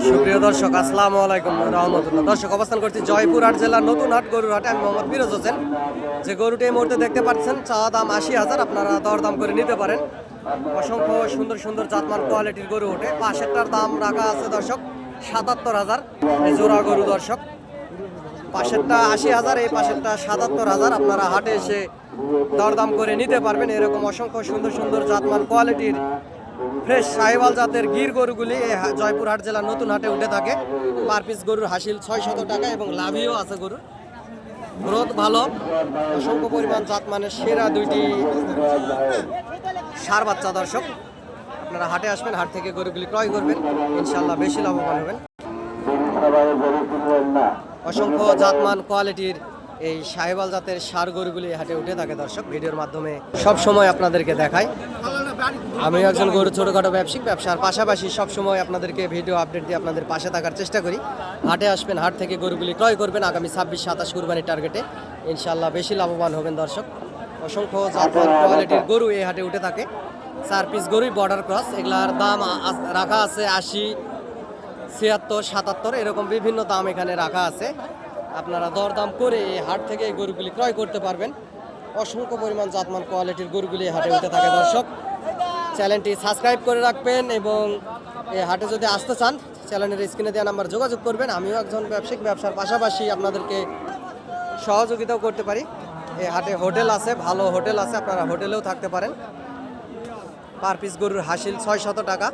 সুপ্রিয় দর্শক, আসসালামু আলাইকুম রহমতুল্লাহ। দর্শক, অবস্থান করছি জয়পুরহাট জেলার নতুন হাট গরুর হাটে। আমি মোহাম্মদ ফিরোজ হোসেন। যে গরুটি এই মুহূর্তে দেখতে পাচ্ছেন, চা দাম ৮০,০০০, আপনারা দরদাম করে নিতে পারেন। অসংখ্য সুন্দর সুন্দর জাতমান কোয়ালিটির গরু ওঠে। পাশেরটার দাম রাখা আছে দর্শক ৭৭,০০০, এই জোড়া গরু দর্শক। পাশেরটা ৮০,০০০, এই পাশেরটা ৭৭,০০০। আপনারা হাটে এসে দরদাম করে নিতে পারবেন। এরকম অসংখ্য সুন্দর সুন্দর জাতমান কোয়ালিটির ফ্রেশ সাহিওয়াল জাতের গির গরুগুলি এই জয়পুরহাট জেলার নতুন হাটে উঠে থাকে। পার পিস গরুর হাসিল ৬০০ টাকা এবং লাভিও আছে গরুর। গ্রোথ ভালো, অসংখ্য পরিমাণ জাতমানের সেরা দুইটি ষাঁড় বাচ্চা দর্শক। আপনারা হাটে আসবেন, হাট থেকে গরুগুলি ক্রয় করবেন, ইনশাল্লাহ বেশি লাভবান হবেন। অসংখ্য জাতমান কোয়ালিটির এই সাহিওয়াল জাতের ষাঁড় গরুগুলি হাটে উঠে থাকে দর্শক। ভিডিওর মাধ্যমে সব সময় আপনাদেরকে দেখাই। আমি একজন গরু ছোটোখাটো ব্যবসার পাশাপাশি সবসময় আপনাদেরকে ভিডিও আপডেট দিয়ে আপনাদের পাশে থাকার চেষ্টা করি। হাটে আসবেন, হাট থেকে গরুগুলি ক্রয় করবেন। আগামী ২৬-২৭ কুরবানির টার্গেটে ইনশাল্লাহ বেশি লাভবান হবেন দর্শক। অসংখ্য জাতমান কোয়ালিটির গরু এই হাটে উঠে থাকে। ৪ পিস গরুই বর্ডার ক্রস। এগুলার দাম রাখা আছে ৮০, ৭৬, ৭৭, এরকম বিভিন্ন দাম এখানে রাখা আছে। আপনারা দরদাম করে এই হাট থেকে এই গরুগুলি ক্রয় করতে পারবেন। অসংখ্য পরিমাণ জাতমান কোয়ালিটির গরুগুলি হাটে উঠে থাকে দর্শক। চ্যানেলটি সাবস্ক্রাইব করে রাখবেন এবং এই হাটে যদি আসতে চান চ্যানেলের স্ক্রিনে দেওয়া নাম্বার যোগাযোগ করবেন। আমিও একজন ব্যবসার পাশাপাশি আপনাদেরকে সহযোগিতাও করতে পারি। এই হাটে হোটেল আছে, ভালো হোটেল আছে, আপনারা হোটেলেও থাকতে পারেন। পার পিস গরুর হাসিল ৬০০ টাকা।